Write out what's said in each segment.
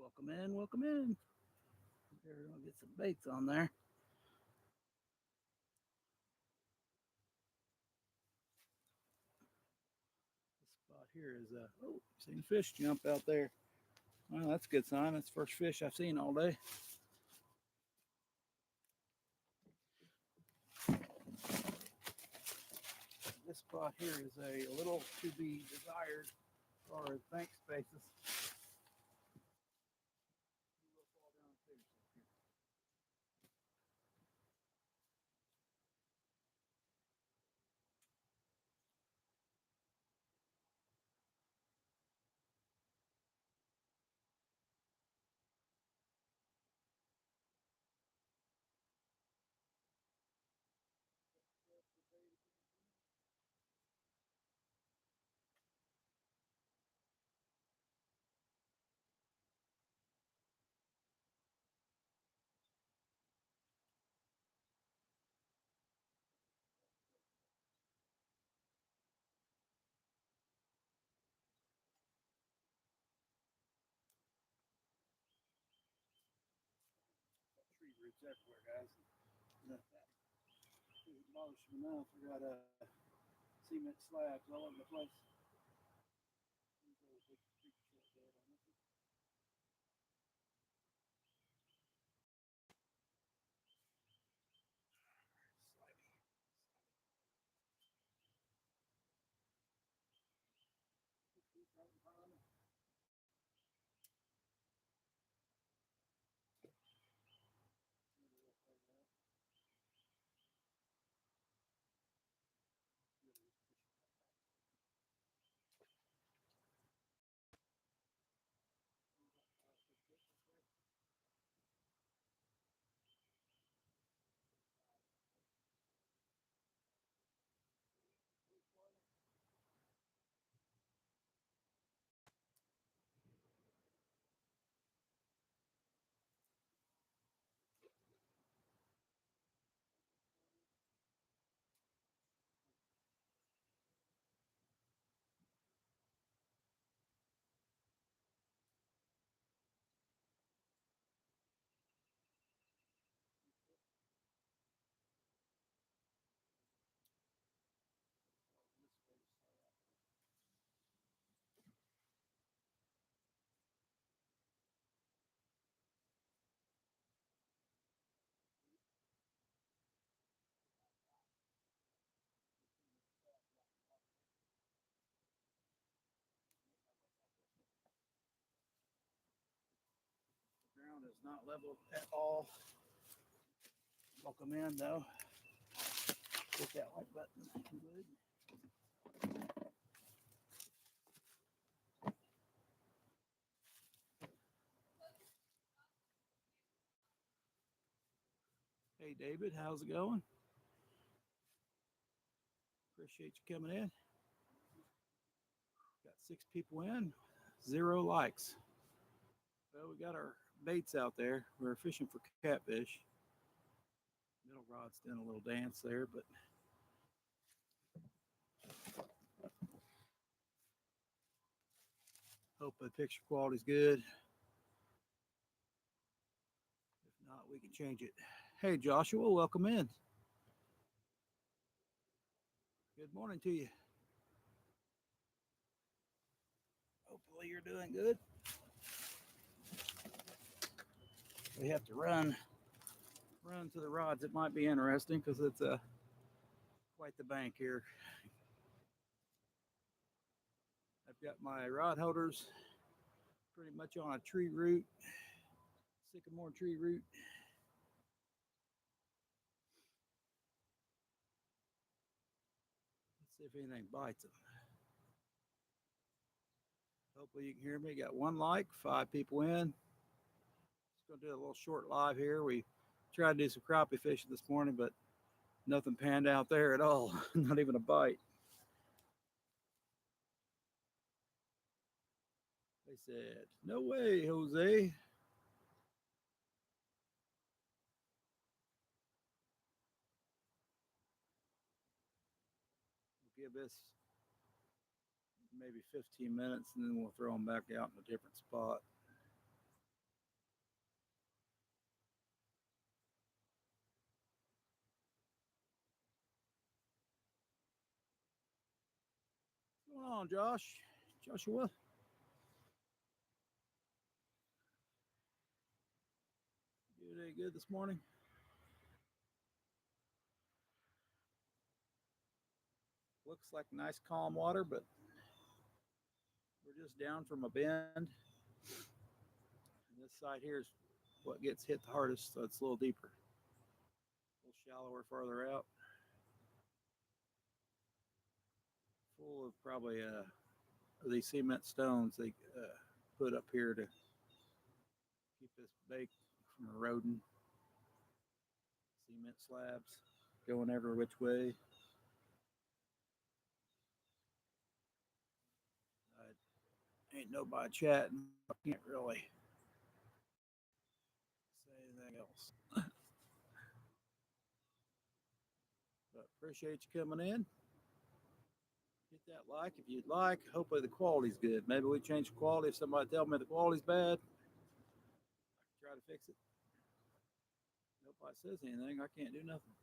Welcome in, welcome in. We're gonna get some baits on there. This spot here is seen a fish jump out there. Well, that's a good sign. That's the first fish I've seen all day. This spot here is a little to be desired as far as bank spaces. Tree roots everywhere, guys. That bothers me enough. We got cement slabs all over the place. The ground is not level at all. Welcome in though. Hit that like button. Good. Hey David, how's it going? Appreciate you coming in. Got 6 people in, 0 likes. Well, we got our baits out there. We're fishing for catfish. Middle rod's doing a little dance there, but hope the picture quality's good. If not, we can change it. Hey Joshua, welcome in. Good morning to you. Hopefully you're doing good. We have to run to the rods. It might be interesting because it's quite the bank here. I've got my rod holders pretty much on a tree root, sycamore tree root. Let's see if anything bites them. Hopefully you can hear me. Got 1 like, 5 people in. Just gonna do a little short live here. We tried to do some crappie fishing this morning, but nothing panned out there at all. Not even a bite. They said, "No way, Jose." We'll give this maybe 15 minutes, and then we'll throw them back out in a different spot. on, Josh? Joshua? You did good this morning? Looks like nice calm water, but we're just down from a bend. And this side here is what gets hit the hardest, so it's a little deeper, a little shallower farther out. Full of probably these cement stones they put up here to keep this bake from eroding. Cement slabs going every which way. Ain't nobody chatting. I can't really say anything else. But appreciate you coming in. Hit that like if you'd like. Hopefully the quality's good. Maybe we change the quality. If somebody tell me the quality's bad, I can try to fix it. Nobody says anything, I can't do nothing.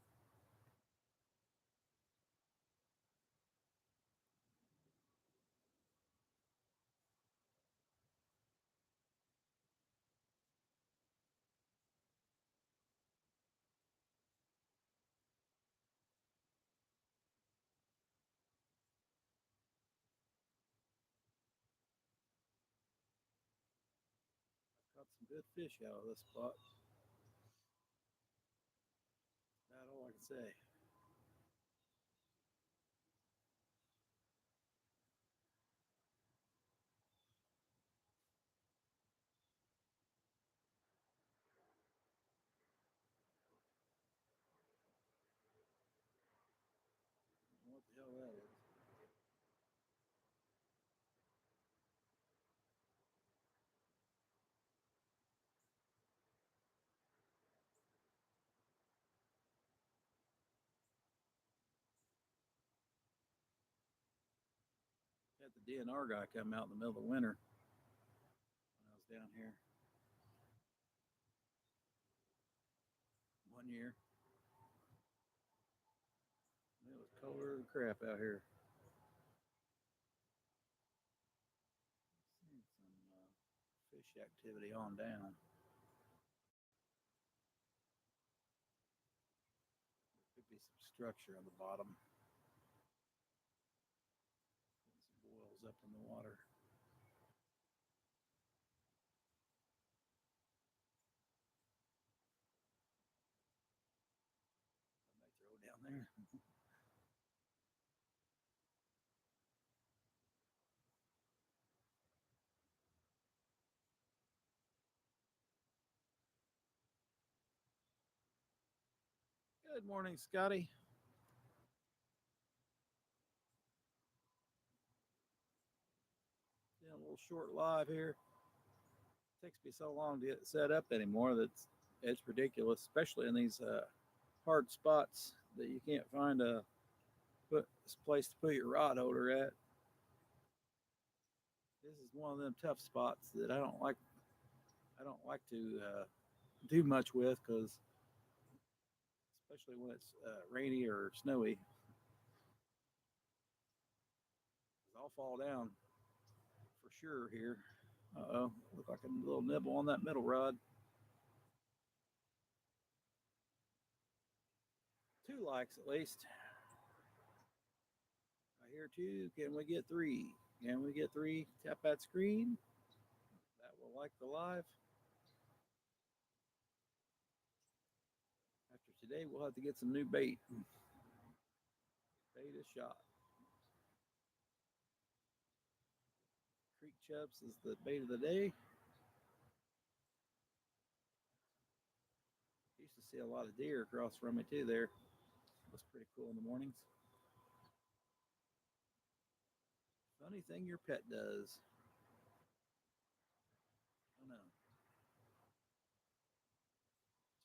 Caught some good fish out of this spot. That's all I can say. What the hell that is? Had the DNR guy come out in the middle of the winter when I was down here 1 year. It was colder than crap out here. Seen some fish activity on down. There could be some structure on the bottom. Some boils up in the water. I might throw it down there. Good morning, Scotty. Doing a little short live here. It takes me so long to get set up anymore that it's ridiculous, especially in these hard spots that you can't find a place to put your rod holder at. This is one of them tough spots that I don't like. I don't like to do much with because, especially when it's rainy or snowy, I'll fall down for sure here. Uh-oh, look like a little nibble on that middle rod. 2 likes at least. I hear 2. Can we get 3? Can we get 3? Tap that screen. That will like the live. After today, we'll have to get some new bait. Bait is shot. Creek chubs is the bait of the day. Used to see a lot of deer across from me too there. It was pretty cool in the mornings. Funny thing your pet does. I don't know.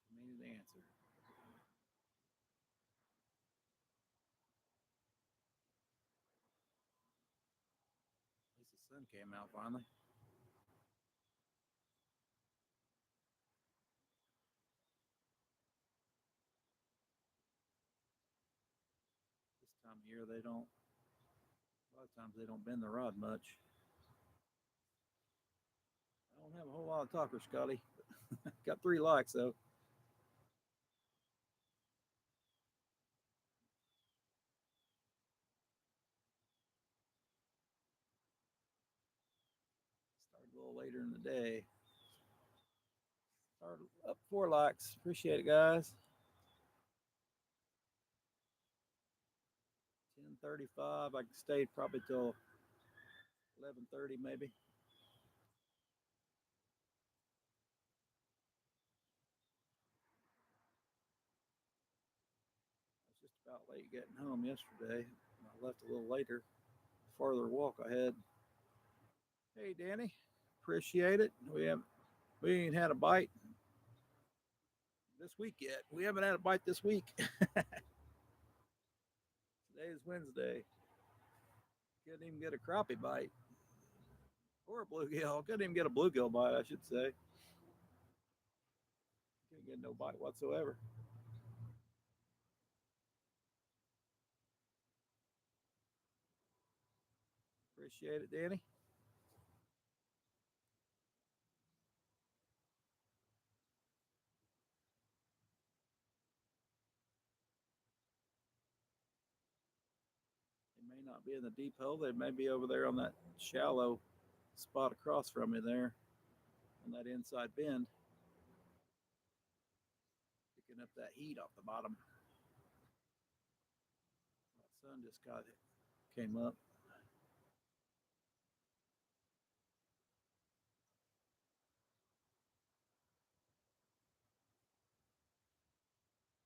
Too many to answer. At least the sun came out finally. This time of year they don't A lot of times they don't bend the rod much. I don't have a whole lot of talkers, Scotty. Got 3 likes though. Started a little later in the day. Started up 4 likes. Appreciate it, guys. 10:35. I stayed probably till 11:30 maybe. I was just about late getting home yesterday. I left a little later. Farther walk I had. Hey, Danny. Appreciate it. We ain't had a bite this week yet. We haven't had a bite this week. Today is Wednesday. Couldn't even get a crappie bite or a bluegill. Couldn't even get a bluegill bite, I should say. Couldn't get no bite whatsoever. Appreciate it, Danny. They may not be in the deep hole. They may be over there on that shallow spot across from me there on that inside bend, picking up that heat off the bottom. That sun just came up.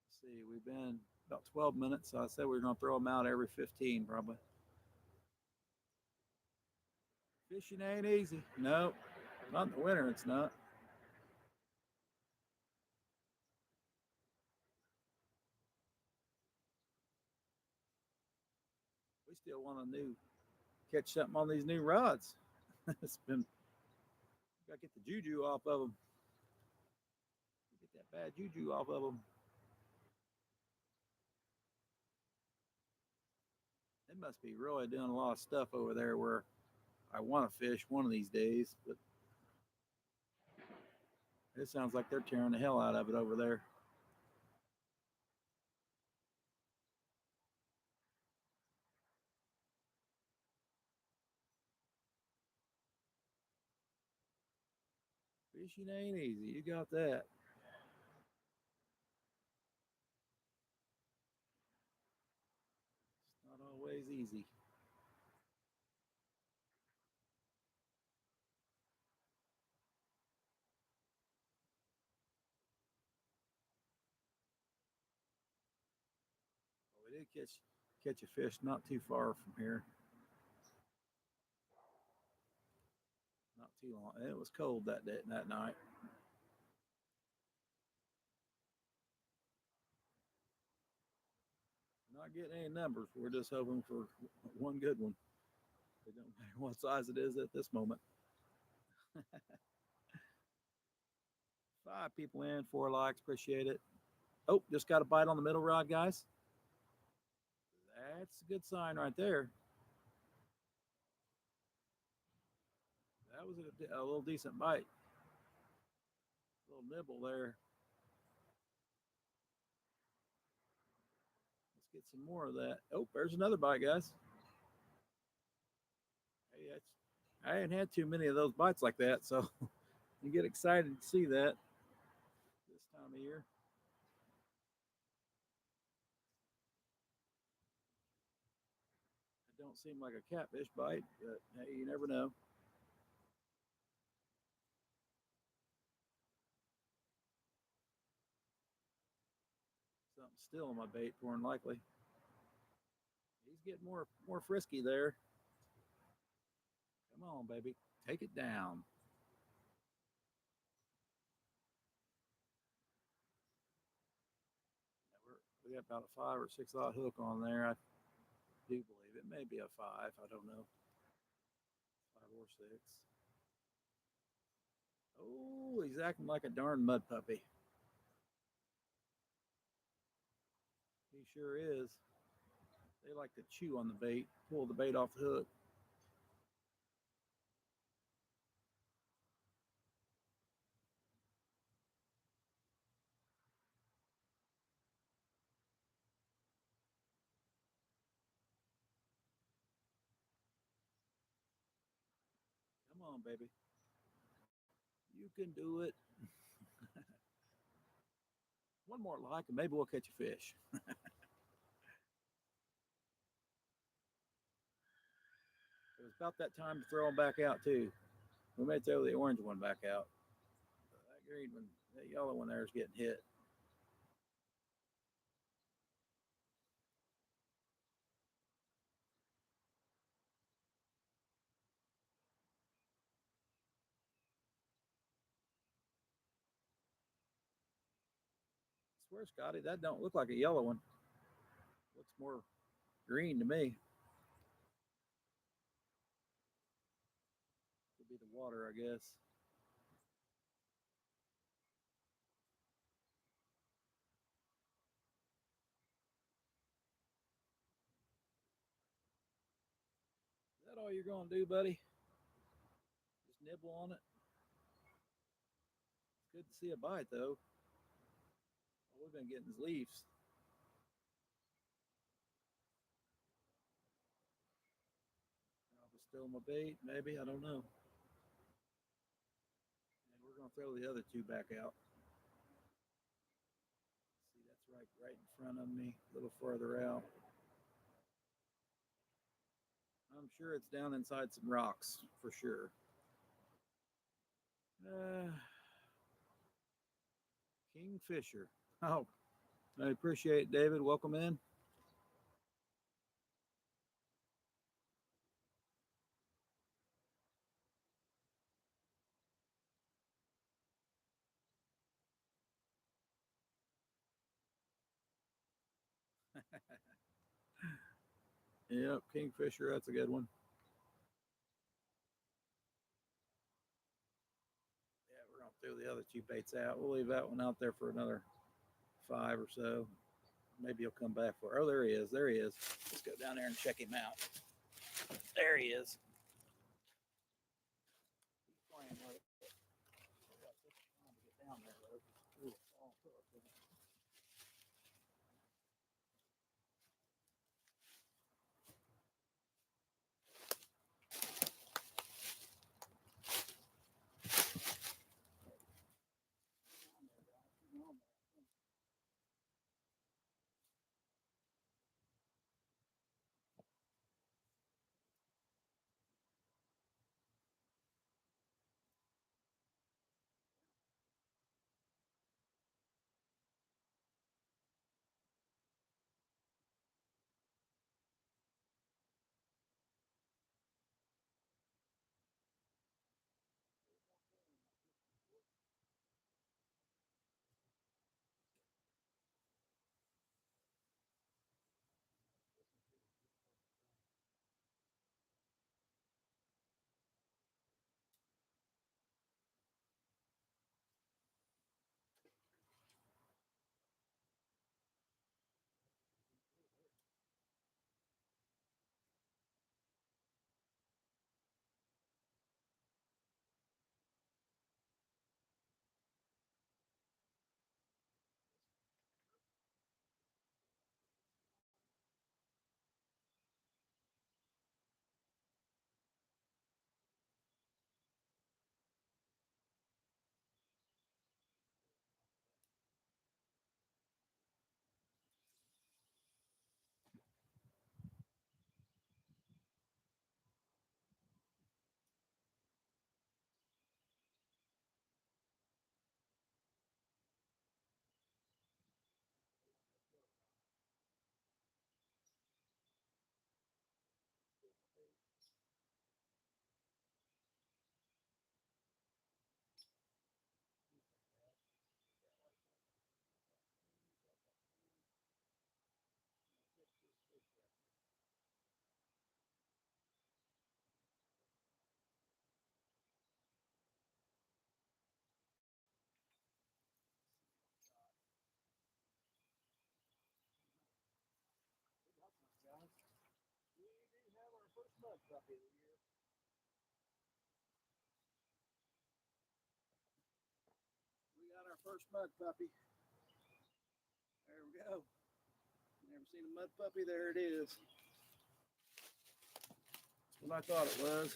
Let's see, we've been about 12 minutes. So I said we are going to throw them out every 15 probably. Fishing ain't easy. No, not in the winter, it's not. We still want to catch something on these new rods. It's been gotta get the juju off of them. Get that bad juju off of them. They must be really doing a lot of stuff over there where I want to fish one of these days, but it sounds like they're tearing the hell out of it over there. Fishing ain't easy. You got that. It's not always easy. But we did catch a fish not too far from here. Not too long. And it was cold that day that night. Not getting any numbers. We're just hoping for one good one. It don't matter what size it is at this moment. 5 people in, 4 likes. Appreciate it. Oh, just got a bite on the middle rod, guys. That's a good sign right there. That was a little decent bite. A little nibble there. Let's get some more of that. Oh, there's another bite, guys. Hey, I ain't had too many of those bites like that, so you get excited to see that this time of year. It don't seem like a catfish bite, but hey, you never know. Something still on my bait, more than likely. He's getting more frisky there. Come on, baby, take it down. We got about a 5 or 6 hook on there. I do believe it may be a 5. I don't know, 5 or 6. Oh, he's acting like a darn mud puppy. He sure is. They like to chew on the bait, pull the bait off the hook. Come on, baby. You can do it. One more like, and maybe we'll catch a fish. It was about that time to throw them back out, too. We may throw the orange one back out. That green one, that yellow one there is getting hit. I swear, Scotty, that don't look like a yellow one. Looks more green to me. Could be the water, I guess. Is that all you're going to do, buddy? Just nibble on it? It's good to see a bite, though. All we've been getting is leaves. I'll still my bait, maybe. I don't know. And we're going to throw the other two back out. See, that's right in front of me, a little further out. I'm sure it's down inside some rocks for sure. Uh, Kingfisher. Oh, I appreciate it, David. Welcome in. Yep, Kingfisher. That's a good one. Yeah, we're going to throw the other two baits out. We'll leave that one out there for another 5 or so. Maybe he'll come back for. Oh, there he is. There he is. Let's go down there and check him out. There he is. He's playing with it. Trying to get down there though. Ooh, all hooked. First mud puppy of the year. We got our first mud puppy. There we go. Never seen a mud puppy. There it is. That's what I thought it was.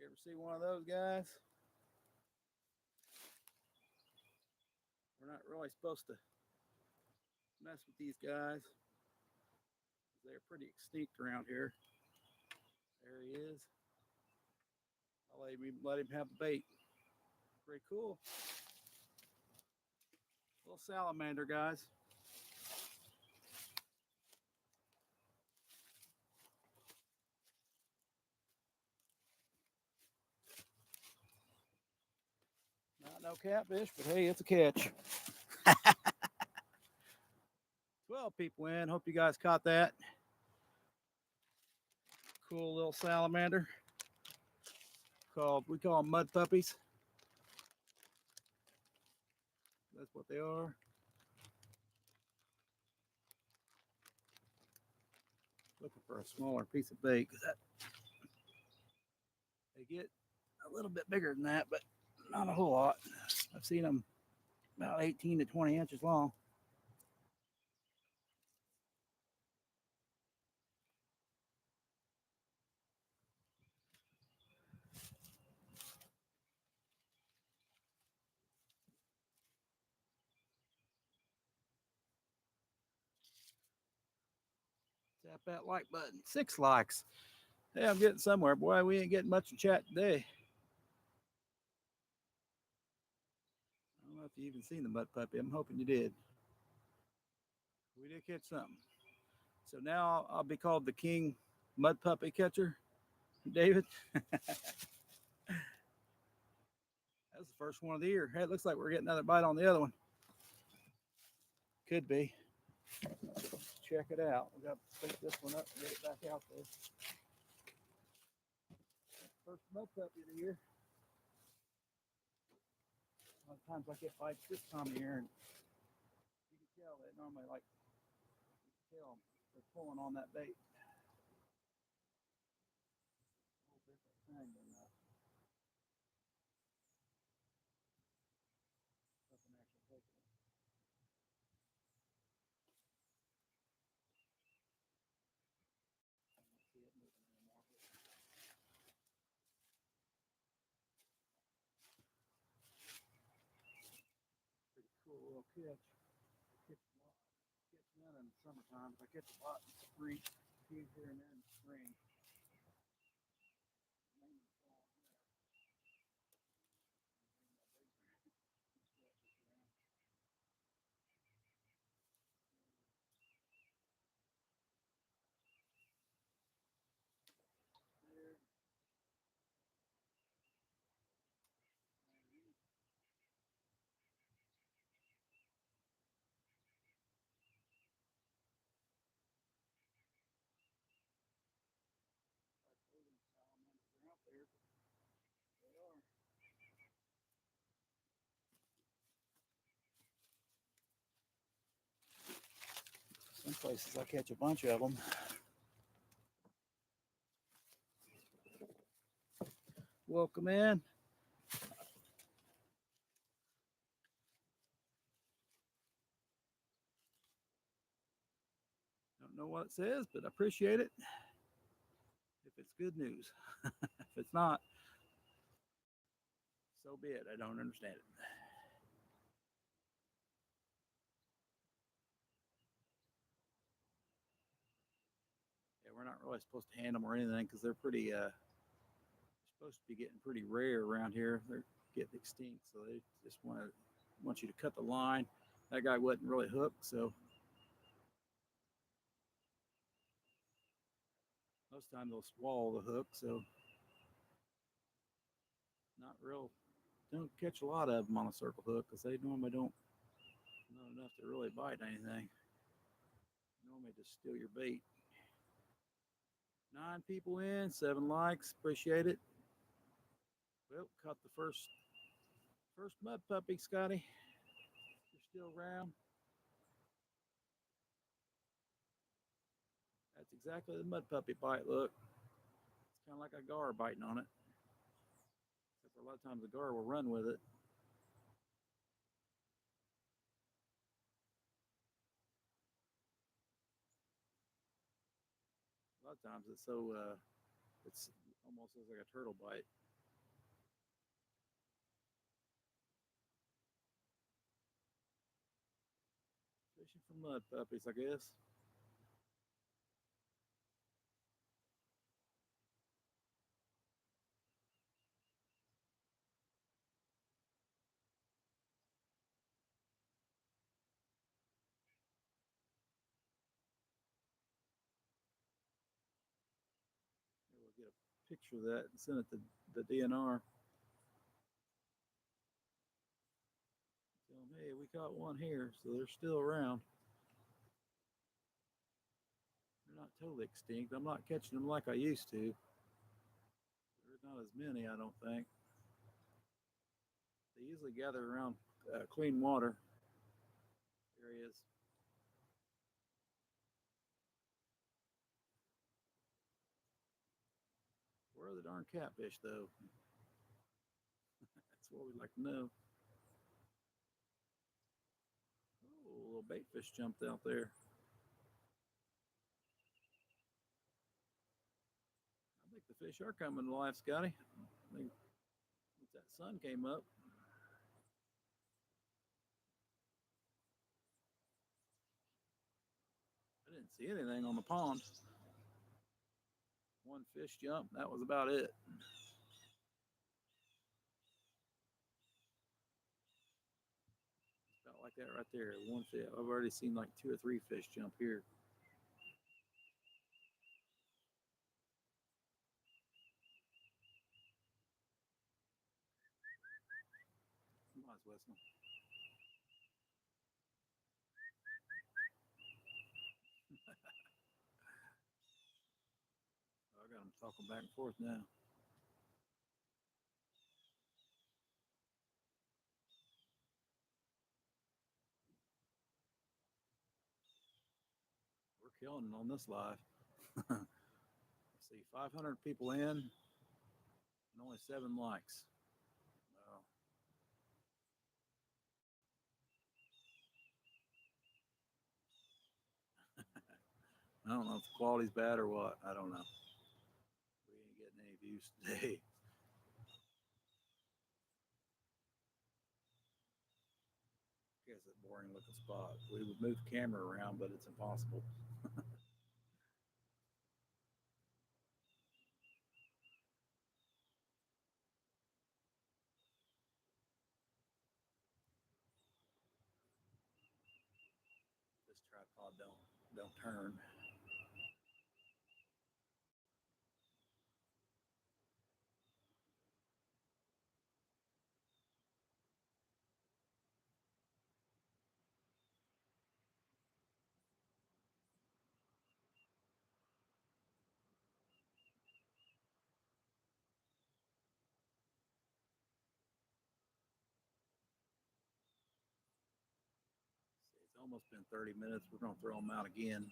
You ever see one of those guys? We're not really supposed to mess with these guys. They're pretty extinct around here. There he is. I'll let him have the bait. Pretty cool. Little salamander, guys. Not no catfish, but hey, it's a catch. 12 people in. Hope you guys caught that. Cool little salamander. We call them mud puppies. That's what they are. Looking for a smaller piece of bait because they get a little bit bigger than that, but not a whole lot. I've seen them about 18 to 20 inches long. Tap that like button. 6 likes. Hey, I'm getting somewhere. Boy, we ain't getting much in chat today. I don't know if you even seen the mud puppy. I'm hoping you did. We did catch something. So now I'll be called the King Mud Puppy Catcher, David. That's the first one of the year. Hey, it looks like we're getting another bite on the other one. Could be. Check it out. We got to pick this one up and get it back out there. First mud puppy of the year. A lot of times I get bites this time of year, and you can tell they normally like they're pulling on that bait. A little different thing than something actually taking it. I don't see it moving anymore. Pretty cool little catch. Catch none in the summertime, but I catch a lot in the spring. Here and there in the spring. Some places I catch a bunch of them. Welcome in. Don't know what it says, but I appreciate it. If it's good news. If it's not, so be it. I don't understand it. Yeah, we're not really supposed to hand them or anything because they're pretty supposed to be getting pretty rare around here. They're getting extinct, so they just want you to cut the line. That guy wasn't really hooked, so most time they'll swallow the hook. So not real. Don't catch a lot of them on a circle hook because they normally don't know enough to really bite anything. Normally just steal your bait. 9 people in, 7 likes. Appreciate it. Well, caught the first mud puppy, Scotty. You're still around. That's exactly the mud puppy bite look. It's kind of like a gar biting on it. Except for a lot of times the gar will run with it. A lot of times it's so it's almost looks like a turtle bite. Fishing for mud puppies, I guess. Maybe we'll get a picture of that and send it to the DNR. Tell them, hey, we caught one here, so they're still around. They're not totally extinct. I'm not catching them like I used to. There's not as many, I don't think. They usually gather around clean water areas. Where are the darn catfish, though? That's what we'd like to know. Oh, a little bait fish jumped out there. I think the fish are coming to life, Scotty. I think once that sun came up, I didn't see anything on the pond. One fish jumped. That was about it. About like that right there. One fish. I've already seen like two or three fish jump here. Somebody's whistling. I got them talking back and forth now. We're killing it on this live. Let's see, 500 people in and only 7 likes. Well, I don't know if the quality's bad or what. I don't know. We ain't getting any views today. I guess it's a boring looking spot. We would move the camera around, but it's impossible. This tripod don't turn. See, it's almost been 30 minutes. We're gonna throw them out again.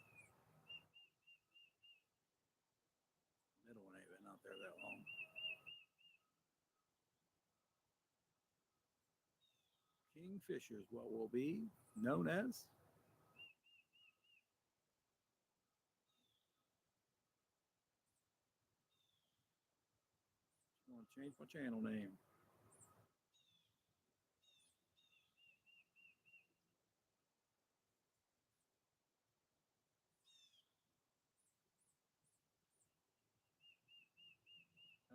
Middle one ain't been out there that long. Kingfisher is what will be known as. I'm gonna change my channel name.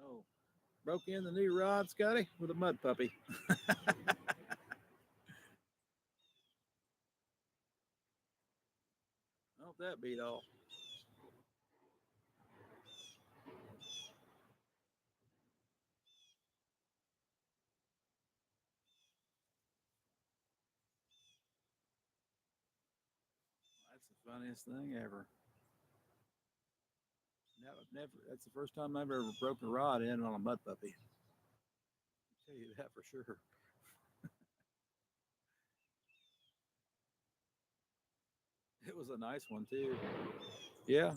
Oh, broke in the new rod, Scotty, with a mud puppy. Oh, that beat all. That's the funniest thing ever. Never. That's the first time I've ever broken a rod in on a mud puppy. I'll tell you that for sure. It was a nice one too. Yeah,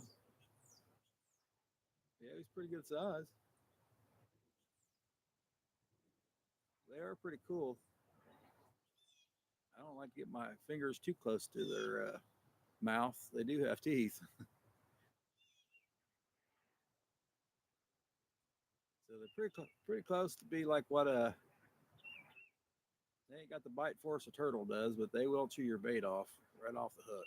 Yeah, he's pretty good size. They are pretty cool. I don't like to get my fingers too close to their mouth. They do have teeth. So they're pretty close to be like what a they ain't got the bite force a turtle does, but they will chew your bait off right off the hook.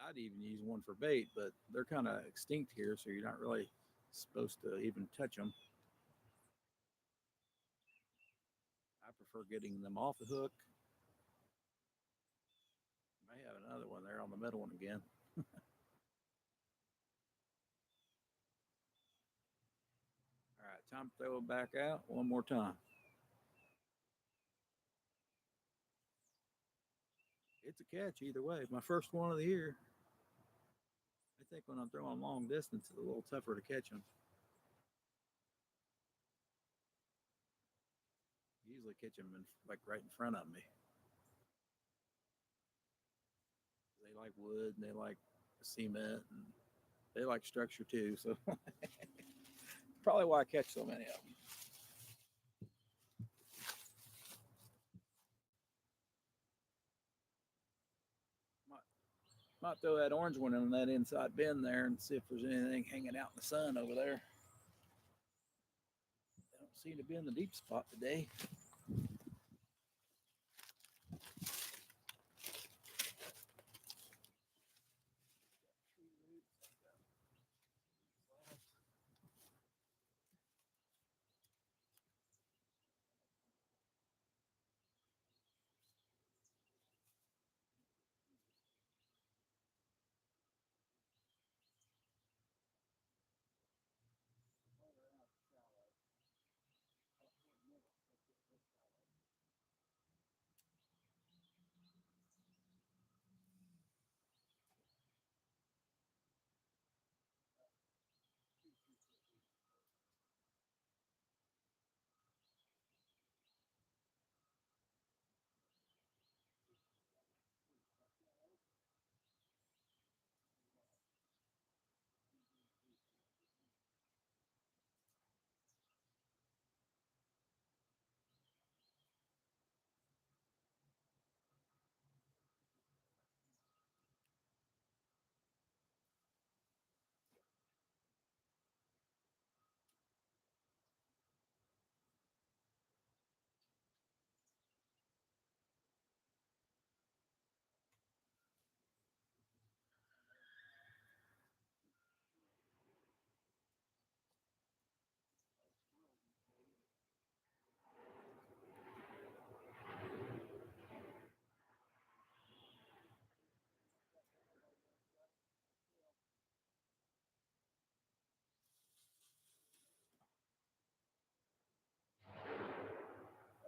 I'd even use one for bait, but they're kind of extinct here, so you're not really supposed to even touch them. I prefer getting them off the hook. May have another one there on the middle one again. All right, time to throw it back out one more time. It's a catch either way. My first one of the year. I think when I'm throwing long distance, it's a little tougher to catch them. I usually catch them like right in front of me. They like wood and they like cement and they like structure too. So probably why I catch so many of them. Might, might throw that orange one in that inside bin there and see if there's anything hanging out in the sun over there. They don't seem to be in the deep spot today.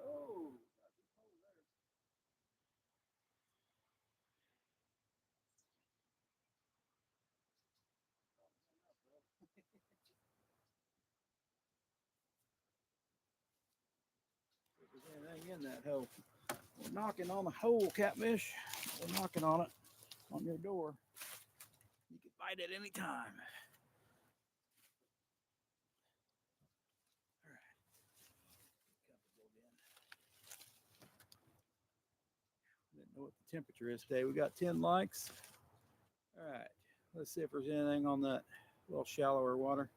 Oh, if there's anything in that hole. We're knocking on the hole, catfish. We're knocking on it on your door. You can bite at any time. All right. Didn't know what the temperature is today. We got 10 likes. All right. Let's see if there's anything on that little shallower water.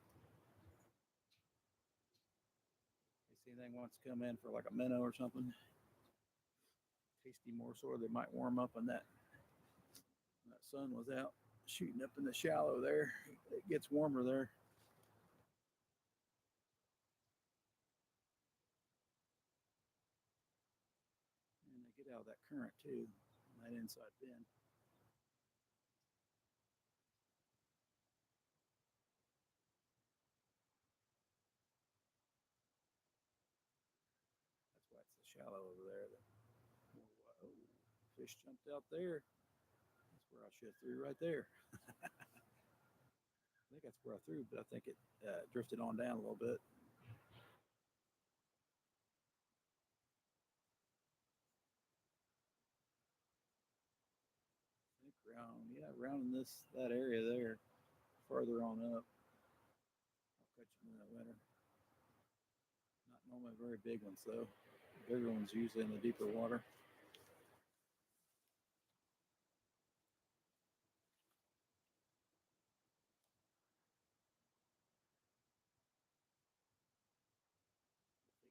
See anything wants to come in for like a minnow or something. Tasty morsel that might warm up when that sun was out shooting up in the shallow there. It gets warmer there. And they get out of that current too, that inside bin. That's why it's the shallow over there. Oh, fish jumped out there. That's where I should have threw right there. I think that's where I threw, but I think it drifted on down a little bit. I think around in that area there, further on up. I'll catch them in the winter. Not normally very big ones though. The bigger ones usually in the deeper water.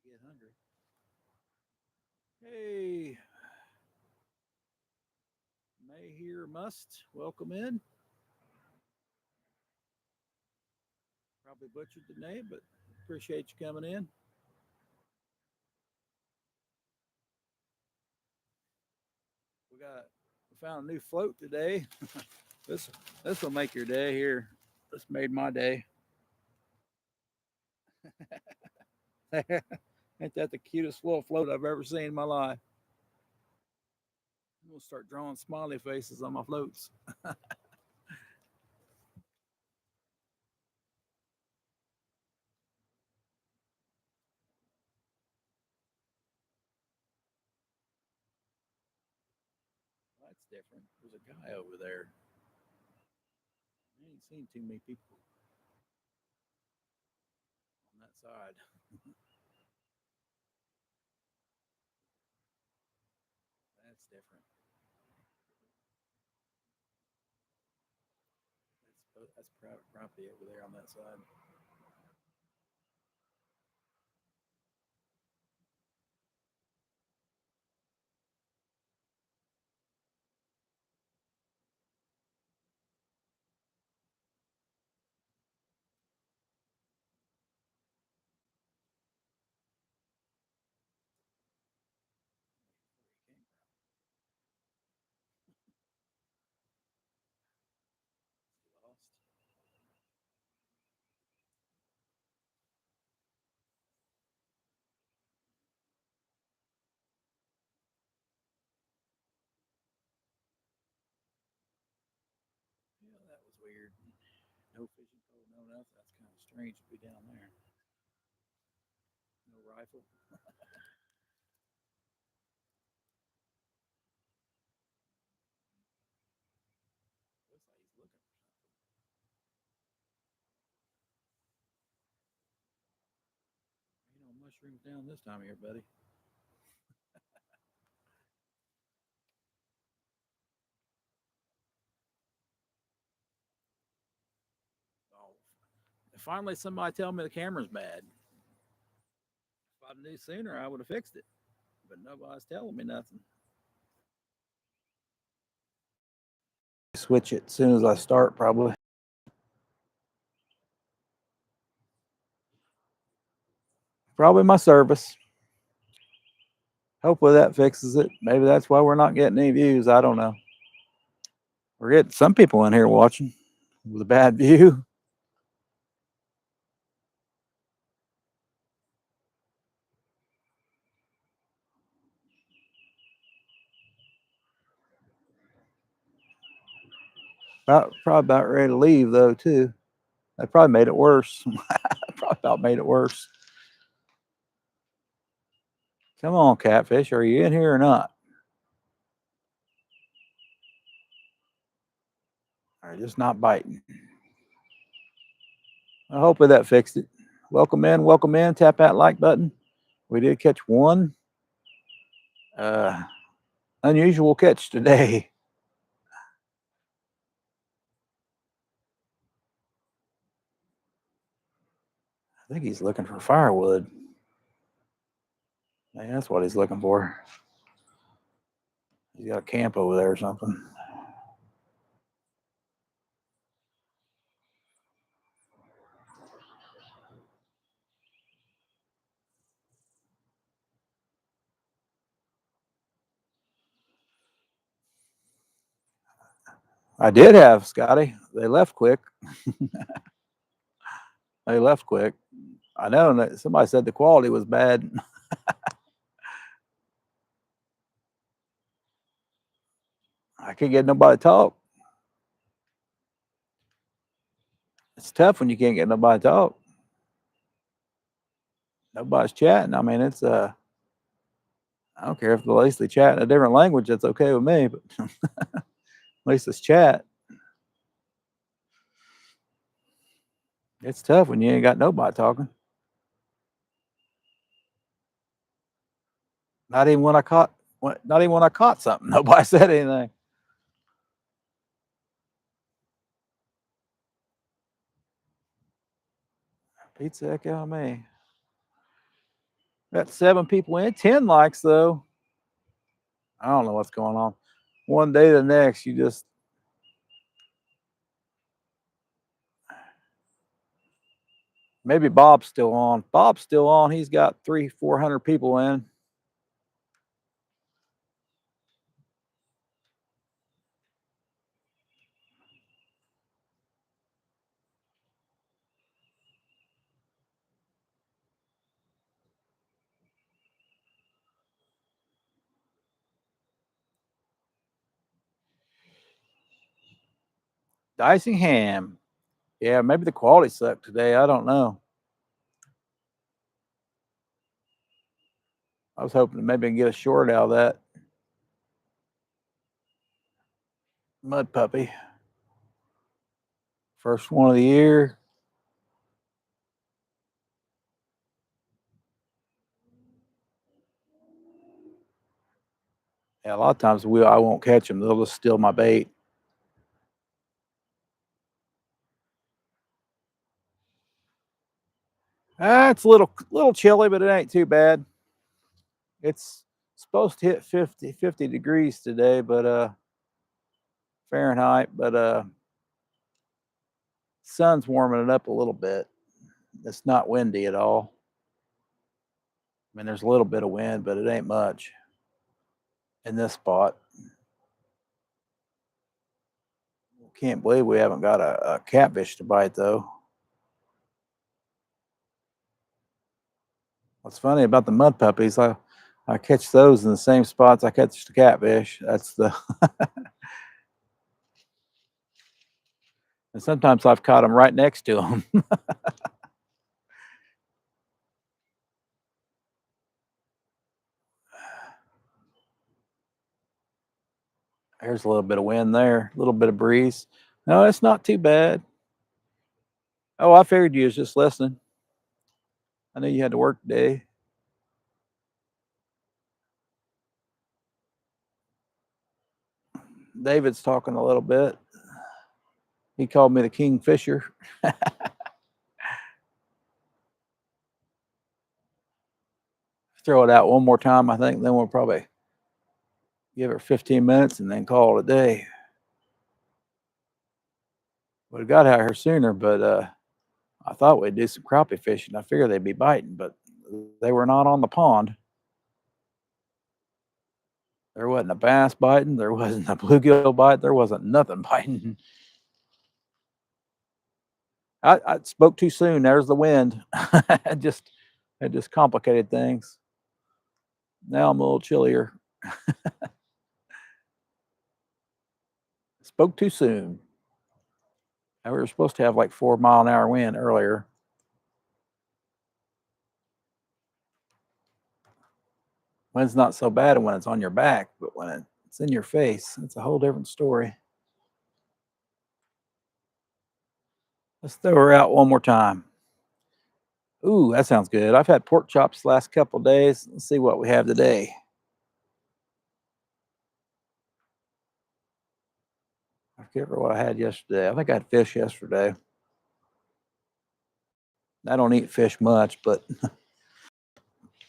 They get hungry. Hey, May here must welcome in. Probably butchered the name, but appreciate you coming in. We found a new float today. This this will make your day here. This made my day. Ain't that the cutest little float I've ever seen in my life? I'm gonna start drawing smiley faces on my floats. That's different. There's a guy over there. I ain't seen too many people on that side. That's different. That's private property over there on that side. Lost. Yeah, that was weird. No fishing pole, no nothing. That's kind of strange to be down there. No rifle. Looks like he's looking for something. Ain't no mushrooms down this time of year, buddy. Oh, finally, somebody tell me the camera's bad. If I knew sooner, I would have fixed it. But nobody's telling me nothing. Switch it as soon as I start, probably. Probably my service. Hopefully that fixes it. Maybe that's why we're not getting any views. I don't know. We're getting some people in here watching with a bad view. Probably about ready to leave though too. They probably made it worse. Probably about made it worse. Come on, catfish. Are you in here or not? Or just not biting? Hopefully that fixed it. Welcome in. Welcome in. Tap that like button. We did catch one uh, unusual catch today. I think he's looking for firewood. Yeah, that's what he's looking for. He's got a camp over there or something. I did have Scotty. They left quick. They left quick. I know that somebody said the quality was bad. I can't get nobody to talk. It's tough when you can't get nobody to talk. Nobody's chatting. I mean, it's I don't care if at least they chat in a different language. That's okay with me. But At least it's chat. It's tough when you ain't got nobody talking. Not even when I caught. Not even when I caught something. Nobody said anything. Beats the heck out of me. Got 7 people in. 10 likes though. I don't know what's going on. One day to the next, you just. Maybe Bob's still on. Bob's still on. He's got 300-400 people in. Dicing ham. Yeah, maybe the quality sucked today. I don't know. I was hoping to maybe get a short out of that mud puppy. First one of the year. Yeah, a lot of times I won't catch them. They'll just steal my bait. It's a little chilly, but it ain't too bad. It's supposed to hit 50 degrees today, but Fahrenheit, but sun's warming it up a little bit. It's not windy at all. I mean, there's a little bit of wind, but it ain't much in this spot. Can't believe we haven't got a catfish to bite though. What's funny about the mud puppies, I catch those in the same spots I catch the catfish. That's the and sometimes I've caught them right next to them. There's a little bit of wind there, a little bit of breeze. No, it's not too bad. Oh, I figured you was just listening. I knew you had to work today. David's talking a little bit. He called me the kingfisher. Throw it out one more time, I think, then we'll probably give it 15 minutes and then call it a day. Would have got out here sooner, but I thought we'd do some crappie fishing. I figured they'd be biting, but they were not on the pond. There wasn't a bass biting. There wasn't a bluegill bite. There wasn't nothing biting. I spoke too soon. There's the wind. it just complicated things. Now I'm a little chillier. Spoke too soon. And we were supposed to have like 4 mile an hour wind earlier. Wind's not so bad when it's on your back, but when it's in your face, it's a whole different story. Let's throw her out one more time. Ooh, that sounds good. I've had pork chops the last couple of days. Let's see what we have today. I can't remember what I had yesterday. I think I had fish yesterday. I don't eat fish much, but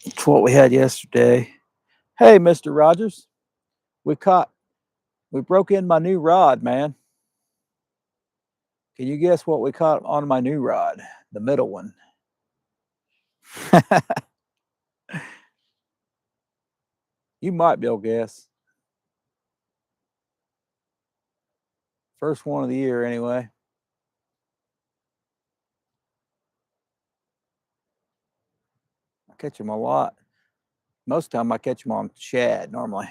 it's what we had yesterday. Hey, Mr. Rogers, we broke in my new rod, man. Can you guess what we caught on my new rod? The middle one. You might be able to guess. First one of the year, anyway. I catch them a lot. Most of the time, I catch them on shad normally.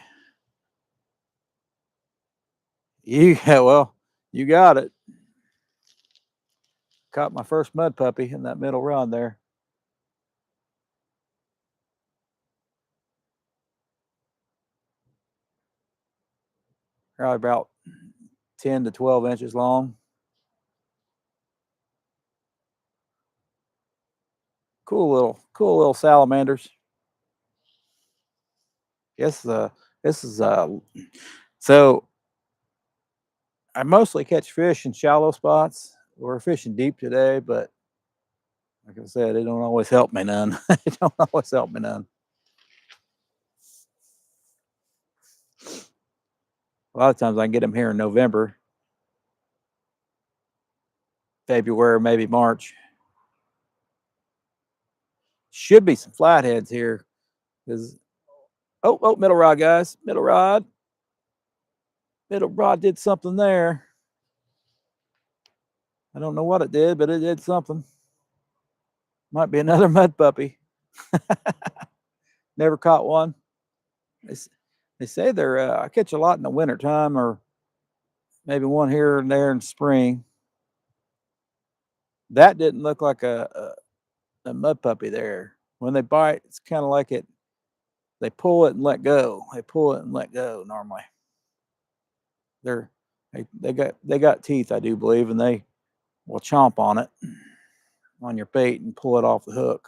Yeah, well, you got it. Caught my first mud puppy in that middle rod there. Probably about 10 to 12 inches long. Cool little salamanders. Yes, this is so I mostly catch fish in shallow spots. We're fishing deep today, but like I said, it don't always help me none. It don't always help me none. A lot of times I can get them here in November, February, maybe March. Should be some flatheads here. Because middle rod, guys. Middle rod. Middle rod did something there. I don't know what it did, but it did something. Might be another mud puppy. Never caught one. They say they're I catch a lot in the wintertime, or maybe one here and there in spring. That didn't look like a mud puppy there. When they bite, it's kind of like they pull it and let go. They pull it and let go normally. They got teeth, I do believe, and they will chomp on it on your bait and pull it off the hook.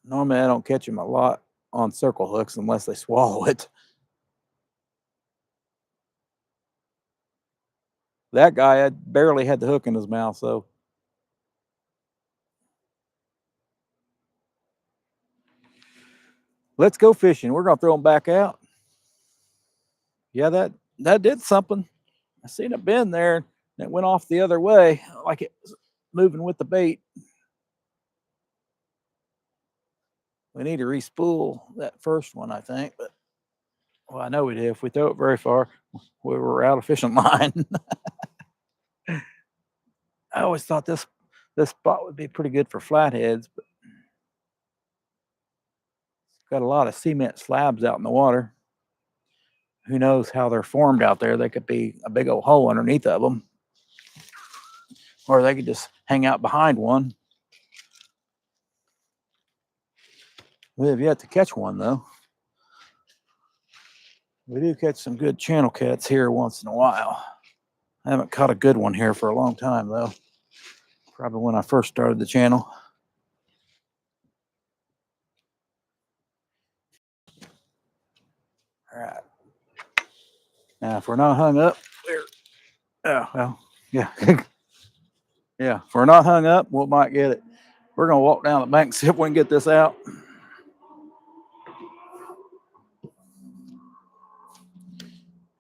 Normally, I don't catch them a lot on circle hooks unless they swallow it. That guy had barely had the hook in his mouth, so let's go fishing. We're gonna throw them back out. Yeah, that did something. I seen it bend there, and it went off the other way, like it was moving with the bait. We need to re-spool that first one, I think. But well, I know we did. If we throw it very far, we were out of fishing line. I always thought this spot would be pretty good for flatheads, but it's got a lot of cement slabs out in the water. Who knows how they're formed out there? They could be a big old hole underneath of them, or they could just hang out behind one. We have yet to catch one, though. We do catch some good channel cats here once in a while. I haven't caught a good one here for a long time, though. Probably when I first started the channel. All right. Now, if we're not hung up, yeah. Yeah, if we're not hung up, we might get it. We're going to walk down the bank and see if we can get this out.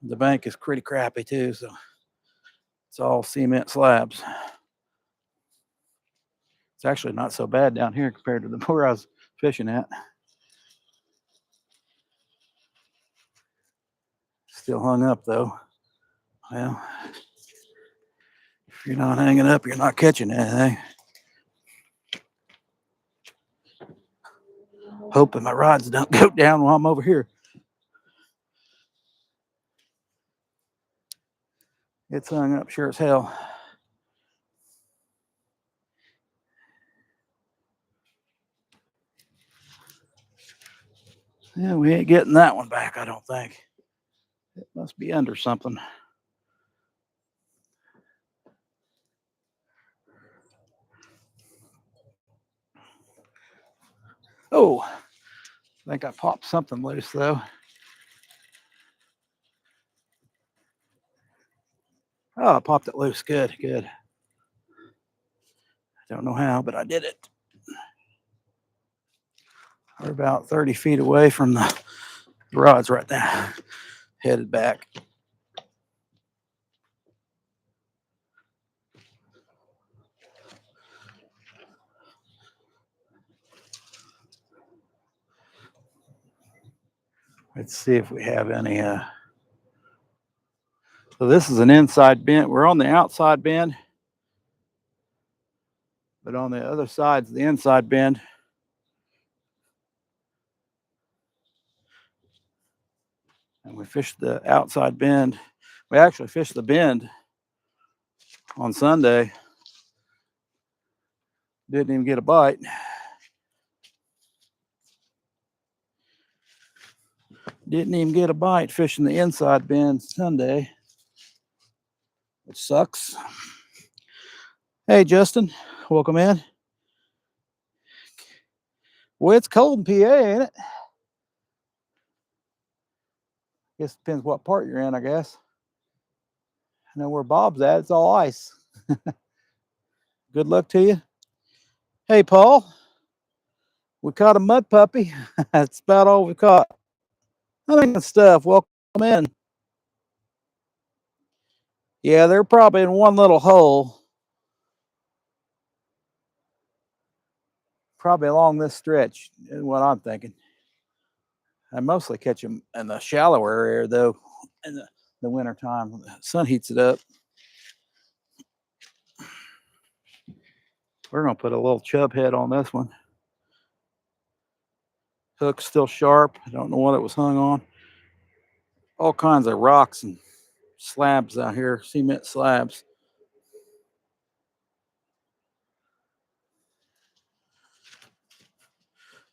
The bank is pretty crappy, too, so it's all cement slabs. It's actually not so bad down here compared to the where I was fishing at. Still hung up, though. Well, if you're not hanging up, you're not catching anything. Hoping my rods don't go down while I'm over here. It's hung up sure as hell. Yeah, we ain't getting that one back, I don't think. It must be under something. Oh, I think I popped something loose, though. Oh, I popped it loose. Good, good. I don't know how, but I did it. We're about 30 feet away from the rods right now, headed back. Let's see if we have any. So this is an inside bend. We're on the outside bend, but on the other side's the inside bend. And we fished the outside bend. We actually fished the bend on Sunday. Didn't even get a bite. Didn't even get a bite fishing the inside bend Sunday, which sucks. Hey, Justin, welcome in. Well, it's cold in PA, ain't it? Guess it depends what part you're in, I guess. I know where Bob's at, it's all ice. Good luck to you. Hey, Paul, we caught a mud puppy. That's about all we caught. I mean, good stuff. Welcome in. Yeah, they're probably in one little hole. Probably along this stretch, is what I'm thinking. I mostly catch them in the shallower area, though, in the winter time. The sun heats it up. We're going to put a little chub head on this one. Hook's still sharp. I don't know what it was hung on. All kinds of rocks and slabs out here, cement slabs.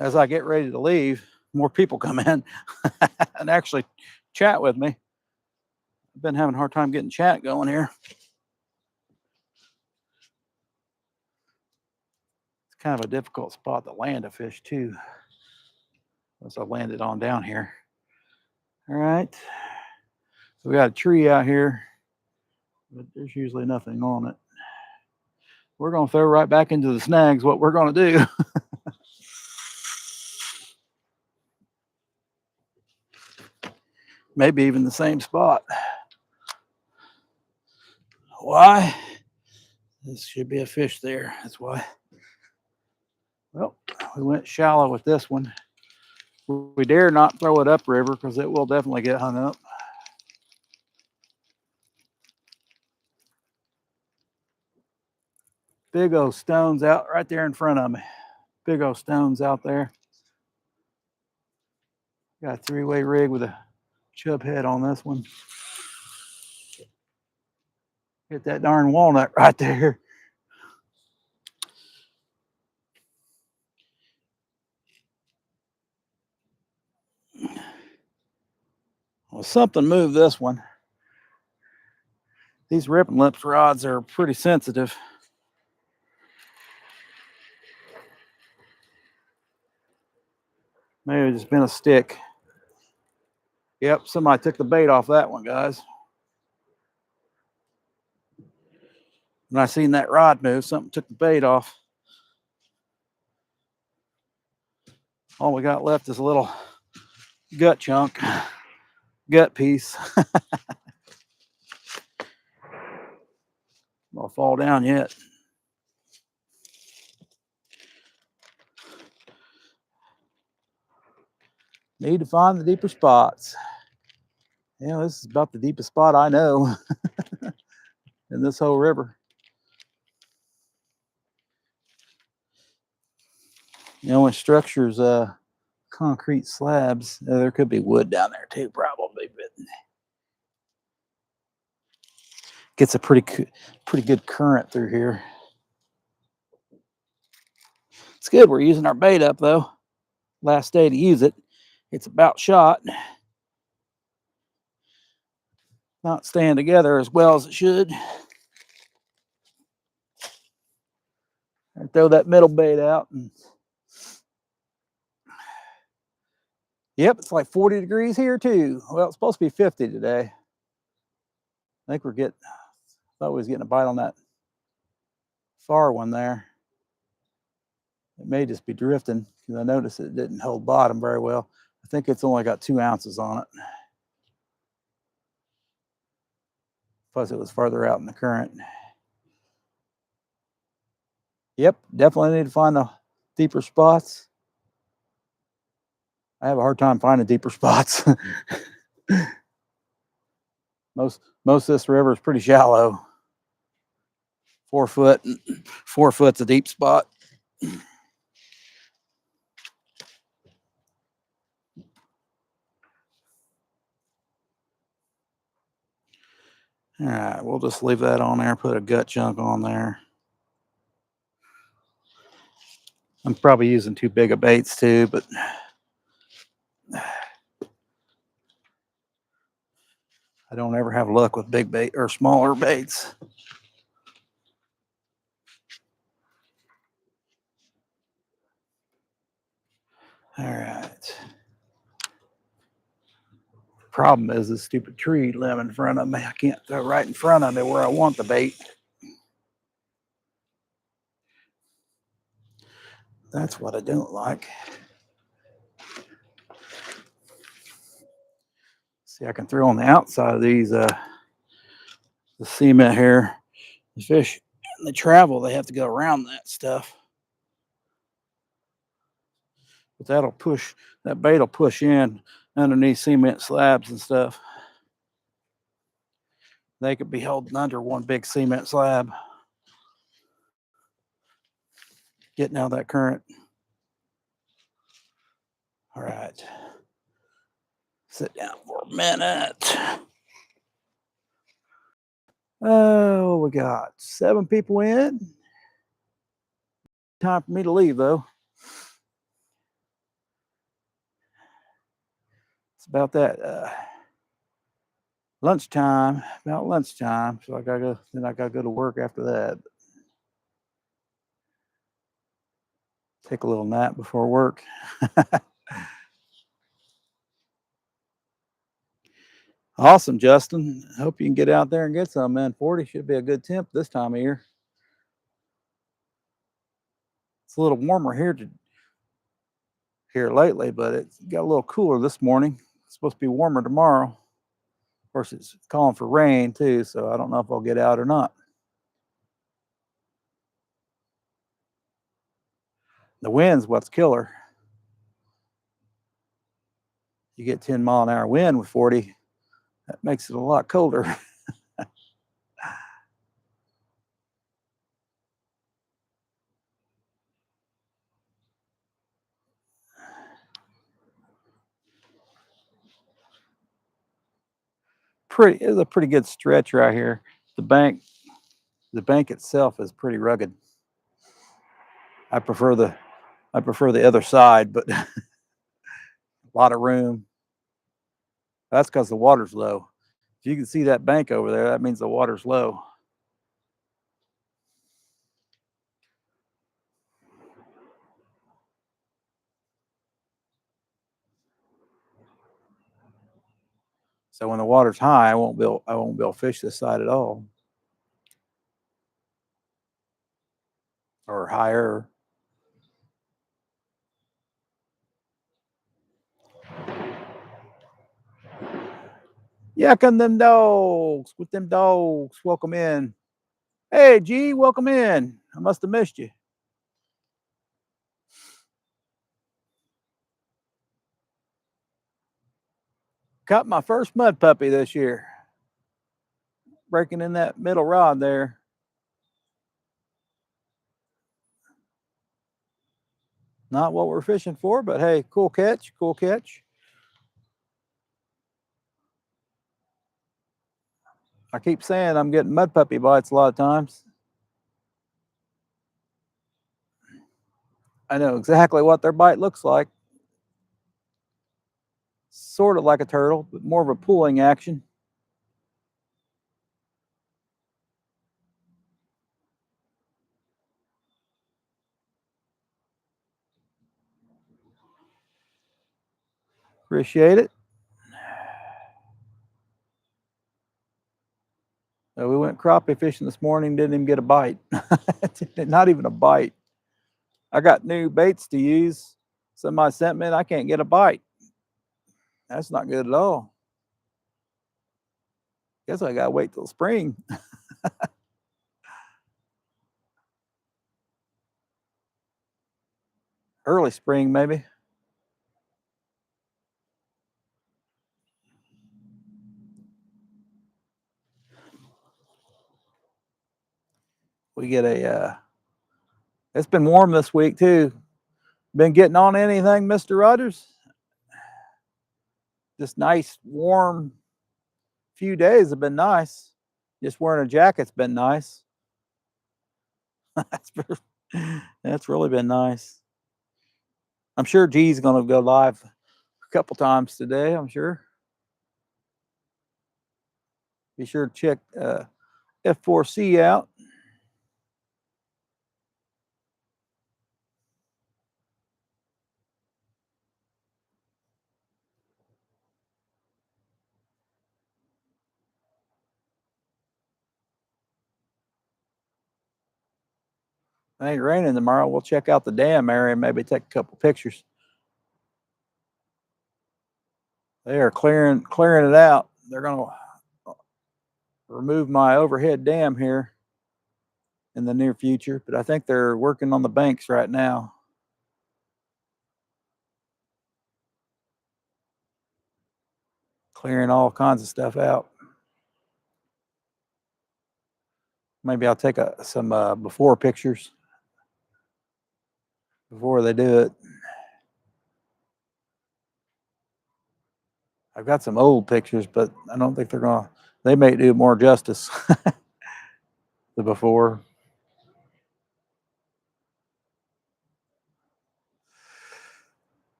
As I get ready to leave, more people come in and actually chat with me. I've been having a hard time getting chat going here. It's kind of a difficult spot to land a fish too, as I landed on down here. All right. So we got a tree out here, but there's usually nothing on it. We're going to throw right back into the snags what we're going to do. Maybe even the same spot. Why? This should be a fish there. That's why. Well, we went shallow with this one. We dare not throw it upriver because it will definitely get hung up. Big old stones out right there in front of me. Big old stones out there. Got a 3-way rig with a chub head on this one. Hit that darn walnut right there. Well, something moved this one. These ripping lips rods are pretty sensitive. Maybe it's been a stick. Yep, somebody took the bait off that one, guys. When I seen that rod move, something took the bait off. All we got left is a little gut chunk, gut piece. Won't fall down yet. Need to find the deeper spots. Yeah, this is about the deepest spot I know in this whole river. The only structures, concrete slabs. There could be wood down there too, probably, but gets a pretty good current through here. It's good. We're using our bait up though. Last day to use it. It's about shot. Not staying together as well as it should. I throw that middle bait out. And yep, it's like 40 degrees here too. Well, it's supposed to be 50 today. I think thought we was getting a bite on that far one there. It may just be drifting because I noticed it didn't hold bottom very well. I think it's only got 2 ounces on it. Plus it was further out in the current. Yep, definitely need to find the deeper spots. I have a hard time finding deeper spots. Most of this river is pretty shallow. 4 foot, 4 foot's a deep spot. All right, we'll just leave that on there, put a gut chunk on there. I'm probably using too big of baits too, but I don't ever have luck with big bait or smaller baits. All right. Problem is this stupid tree limb in front of me. I can't throw right in front of me where I want the bait. That's what I don't like. See, I can throw on the outside of these the cement here. The fish, when they travel, they have to go around that stuff. But that'll push, that bait will push in underneath cement slabs and stuff. They could be holding under one big cement slab, getting out of that current. All right. Sit down for a minute. Oh, we got 7 people in. Time for me to leave, though. It's about that lunchtime, about lunchtime. So I gotta go, then I gotta go to work after that. Take a little nap before work. Awesome, Justin. Hope you can get out there and get some, man. 40 should be a good temp this time of year. It's a little warmer here lately, but it got a little cooler this morning. It's supposed to be warmer tomorrow. Of course, it's calling for rain too, so I don't know if I'll get out or not. The wind's what's killer. You get 10-mile-an-hour wind with 40, that makes it a lot colder. It's a pretty good stretch right here. The bank itself is pretty rugged. I prefer the other side, but a lot of room. That's because the water's low. If you can see that bank over there, that means the water's low. So when the water's high, I won't be able to fish this side at all. Or higher. Yucking them dogs with them dogs. Welcome in. Hey, G, welcome in. I must have missed you. Caught my first mud puppy this year. Breaking in that middle rod there. Not what we're fishing for, but hey, cool catch, cool catch. I keep saying I'm getting mud puppy bites a lot of times. I know exactly what their bite looks like. Sort of like a turtle, but more of a pulling action. Appreciate it. So we went crappie fishing this morning, didn't even get a bite. Not even a bite. I got new baits to use. Somebody sent me and I can't get a bite. That's not good at all. Guess I gotta wait till spring. Early spring, maybe. We get it's been warm this week too. Been getting on anything, Mr. Rogers? This nice, warm few days have been nice. Just wearing a jacket's been nice. That's really been nice. I'm sure G's going to go live a couple times today, I'm sure. Be sure to check F4C out. It ain't raining tomorrow. We'll check out the dam area and maybe take a couple pictures. They are clearing it out. They're going to remove my overhead dam here in the near future, but I think they're working on the banks right now. Clearing all kinds of stuff out. Maybe I'll take some before pictures before they do it. I've got some old pictures, but I don't think they may do more justice the before.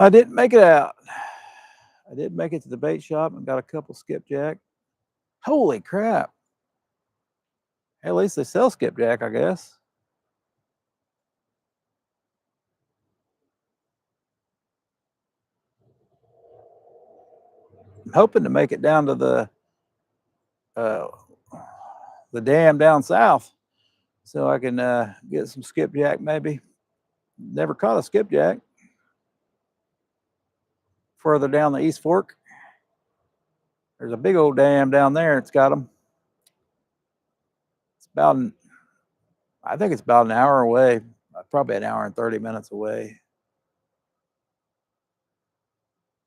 I didn't make it out. I did make it to the bait shop and got a couple skipjack. Holy crap. At least they sell skipjack, I guess. I'm hoping to make it down to the dam down south so I can get some skipjack maybe. Never caught a skipjack. Further down the East Fork, there's a big old dam down there. It's got them. I think it's about an hour away, probably an hour and 30 minutes away.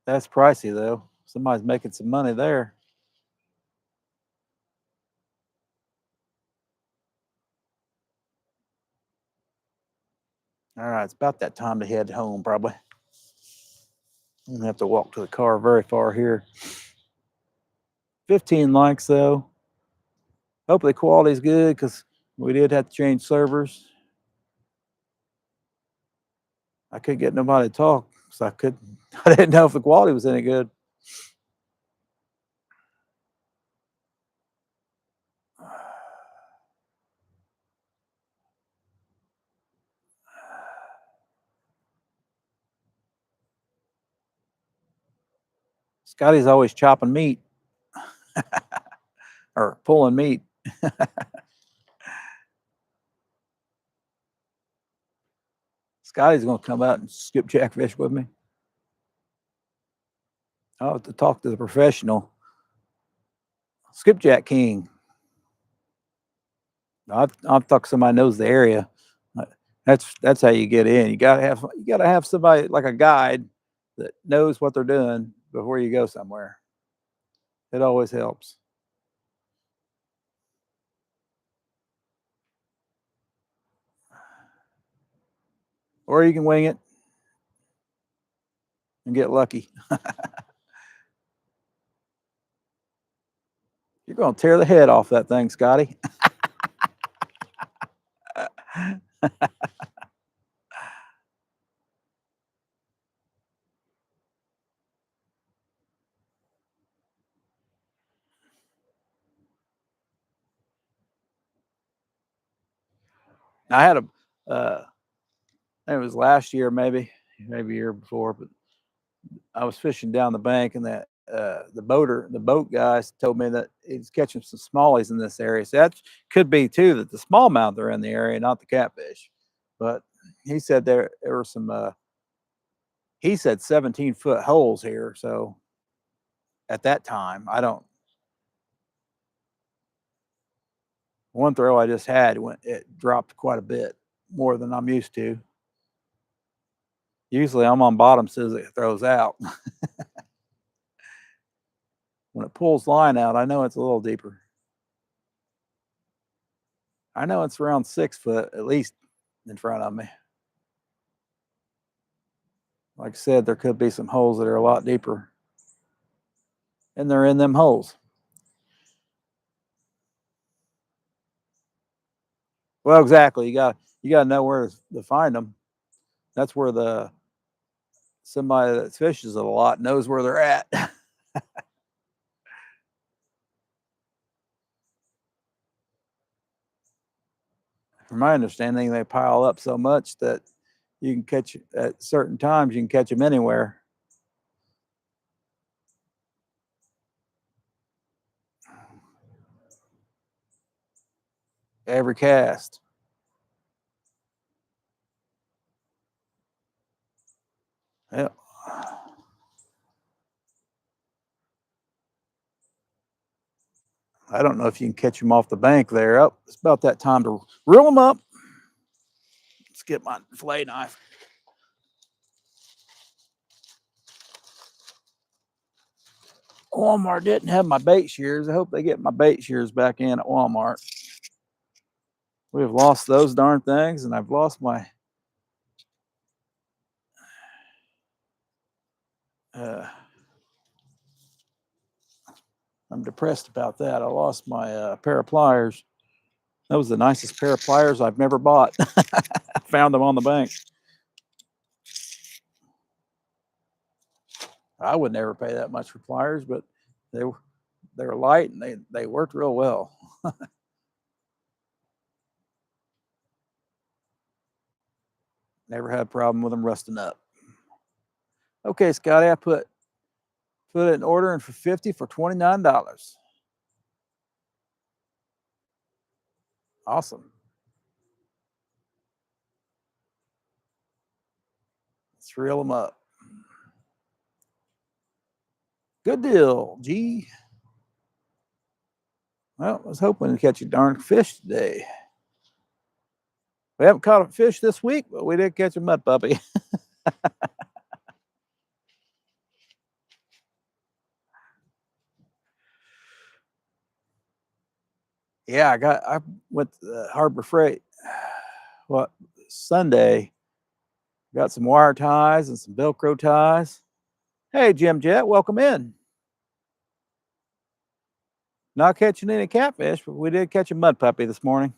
That's pricey though. Somebody's making some money there. All right, it's about that time to head home probably. I'm gonna have to walk to the car very far here. 15 likes though. Hopefully quality's good because we did have to change servers. I couldn't get nobody to talk, so I didn't know if the quality was any good. Scotty's always chopping meat or pulling meat. Scotty's gonna come out and skipjack fish with me. I'll have to talk to the professional skipjack king. I thought somebody knows the area. That's how you get in. You gotta have somebody like a guide that knows what they're doing before you go somewhere. It always helps. Or you can wing it and get lucky. You're gonna tear the head off that thing, Scotty. I had it was last year, maybe a year before, but I was fishing down the bank, and that the boat guys told me that he's catching some smallies in this area. So that could be too that the smallmouth are in the area, not the catfish. But he said there were some. He said 17-foot holes here. So at that time, I don't. One throw I just had it dropped quite a bit more than I'm used to. Usually I'm on bottom as soon as it throws out. When it pulls line out, I know it's a little deeper. I know it's around 6 foot at least in front of me. Like I said, there could be some holes that are a lot deeper, and they're in them holes. Well, exactly. You got to know where to find them. That's where somebody that fishes it a lot knows where they're at. From my understanding, they pile up so much that you can catch at certain times. You can catch them anywhere. Every cast. Yep. I don't know if you can catch them off the bank there. Oh, it's about that time to reel them up. Let's get my fillet knife. Walmart didn't have my bait shears. I hope they get my bait shears back in at Walmart. We've lost those darn things, and I've lost my I'm depressed about that. I lost my pair of pliers. That was the nicest pair of pliers I've never bought. I found them on the bank. I would never pay that much for pliers, but they were light and they worked real well. Never had a problem with them rusting up. Okay, Scotty, I put it in order and for $50 for $29. Awesome. Let's reel them up. Good deal, G. Well, I was hoping to catch a darn fish today. We haven't caught a fish this week, but we did catch a mud puppy. Yeah, I went to Harbor Freight. What Sunday? Got some wire ties and some Velcro ties. Hey, Jim Jet, welcome in. Not catching any catfish, but we did catch a mud puppy this morning.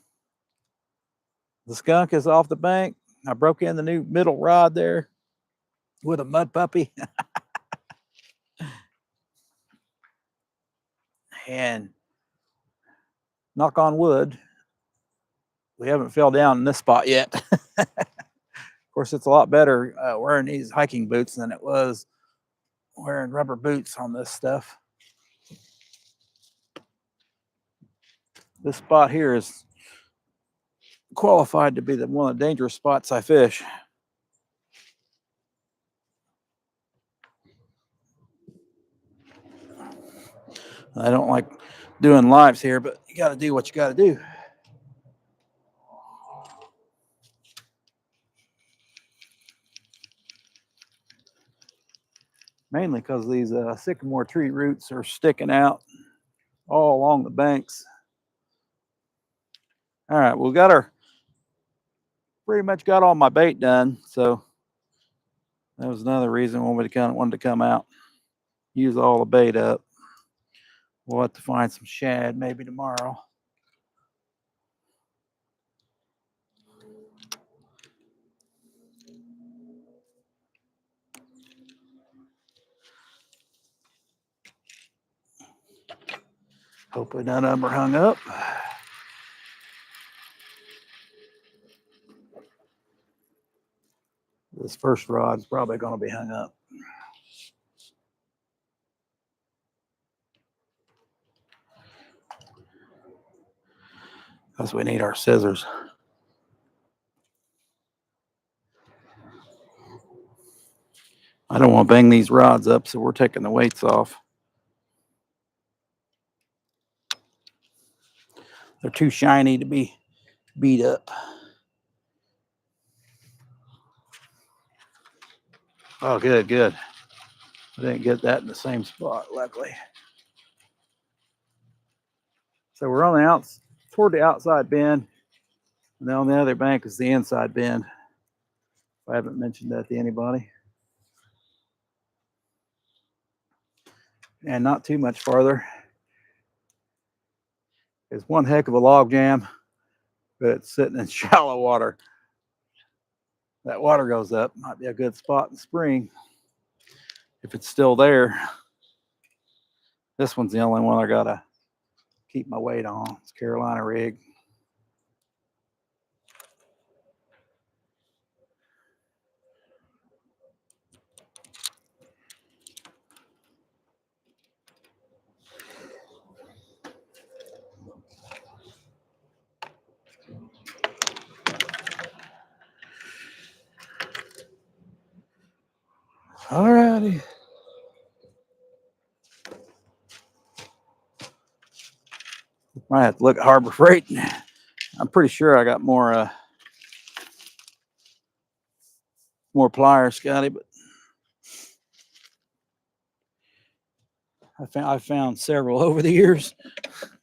The skunk is off the bank. I broke in the new middle rod there with a mud puppy. And knock on wood, we haven't fell down in this spot yet. Of course, it's a lot better wearing these hiking boots than it was wearing rubber boots on this stuff. This spot here is qualified to be one of the dangerous spots I fish. I don't like doing lives here, but you got to do what you got to do. Mainly because these sycamore tree roots are sticking out all along the banks. All right, we pretty much got all my bait done, so that was another reason why we wanted to come out, use all the bait up. We'll have to find some shad maybe tomorrow. Hopefully none of them are hung up. This first rod's probably going to be hung up. Because we need our scissors. I don't want to bang these rods up, so we're taking the weights off. They're too shiny to be beat up. Oh, good, good. I didn't get that in the same spot, luckily. So we're on the toward the outside bend, and then on the other bank is the inside bend. I haven't mentioned that to anybody. And not too much farther. It's one heck of a log jam, but it's sitting in shallow water. That water goes up. Might be a good spot in spring if it's still there. This one's the only one I gotta keep my weight on. It's Carolina rig. Howdy. Might have to look at Harbor Freight. I'm pretty sure I got more pliers, Scotty, but I found several over the years.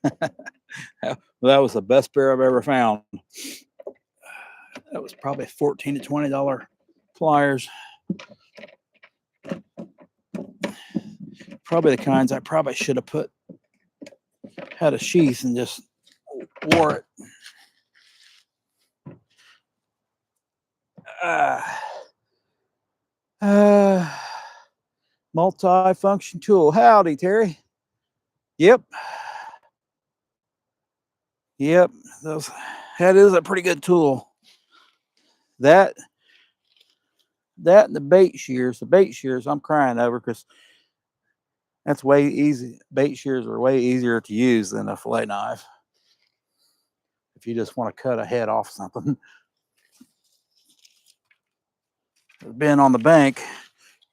That was the best pair I've ever found. That was probably $14 to $20 pliers. Probably the kinds I probably should have had a sheath and just wore it. Multi-function tool. Howdy, Terry. Yep. That is a pretty good tool. That and the bait shears. The bait shears I'm crying over because that's way easy. Bait shears are way easier to use than a fillet knife. If you just want to cut a head off something. Being on the bank,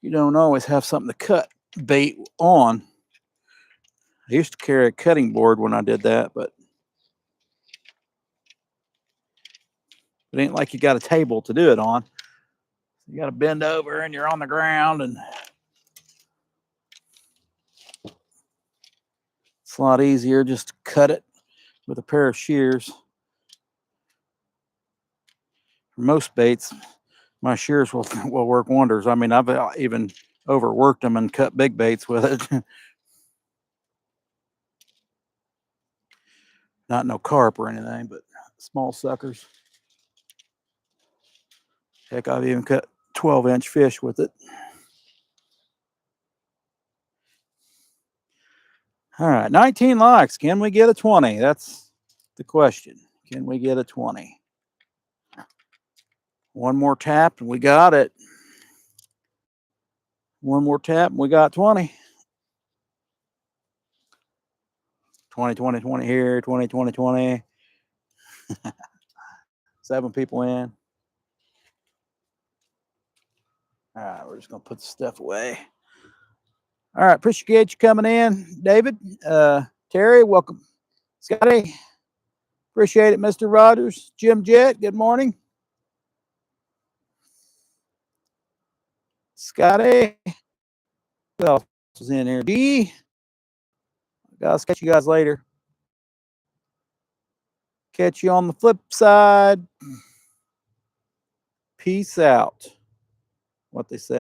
you don't always have something to cut bait on. I used to carry a cutting board when I did that, but it ain't like you got a table to do it on. You got to bend over and you're on the ground, and it's a lot easier just to cut it with a pair of shears. For most baits, my shears will work wonders. I mean, I've even overworked them and cut big baits with it. Not no carp or anything, but small suckers. Heck, I've even cut 12-inch fish with it. All right, 19 likes. Can we get a 20? That's the question. Can we get a 20? One more tap and we got it. One more tap and we got 20. 20, 20, 20 here, 20, 20, 20. 7 people in. All right, we're just going to put the stuff away. All right, appreciate you coming in, David. Terry, welcome. Scotty, appreciate it, Mr. Rogers. Jim Jett, good morning. Scotty, who else is in here? D. Guys, catch you guys later. Catch you on the flip side. Peace out. What they say.